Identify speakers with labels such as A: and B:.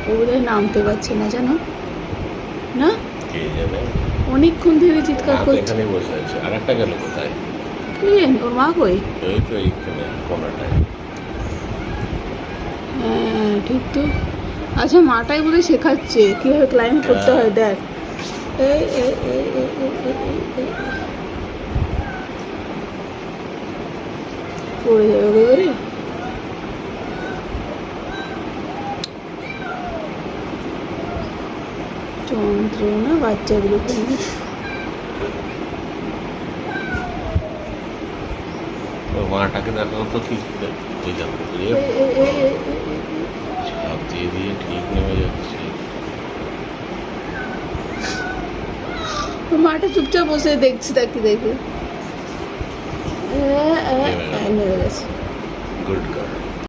A: ও বোধহয় নামতে পারছে না, জানো না,
B: কে যাবে?
A: অনেকক্ষণ ধরে চিৎকার
B: মা তো
A: করছে।
B: এখানেই বসে আছে। আর একটা গেল কোথায়?
A: কি ওর মা কই?
B: ওই তো এইখানে কোনাটায়।
A: হ্যাঁ ঠিক তো। আচ্ছা মাটাই বোধহয় শেখাচ্ছে কীভাবে ক্লাইম্ব করতে হয়, দেখ। এই এই এই এই এই এই এই এই। পড়ে যাবে এবারে। যন্ত্রণা বাচ্চাগুলোকে নিয়ে।
B: ওর মাটাকে দেখাও তো ঠিক ওই যাবে।
A: এই, এই, এই, এই, এই, এই।
B: ছাপ দিয়ে দিয়ে ঠিক নেমে যাচ্ছে।
A: ওর মাটা চুপচাপ বসে দেখছে তাকে দেখে। নেমে গেছে।
B: গুড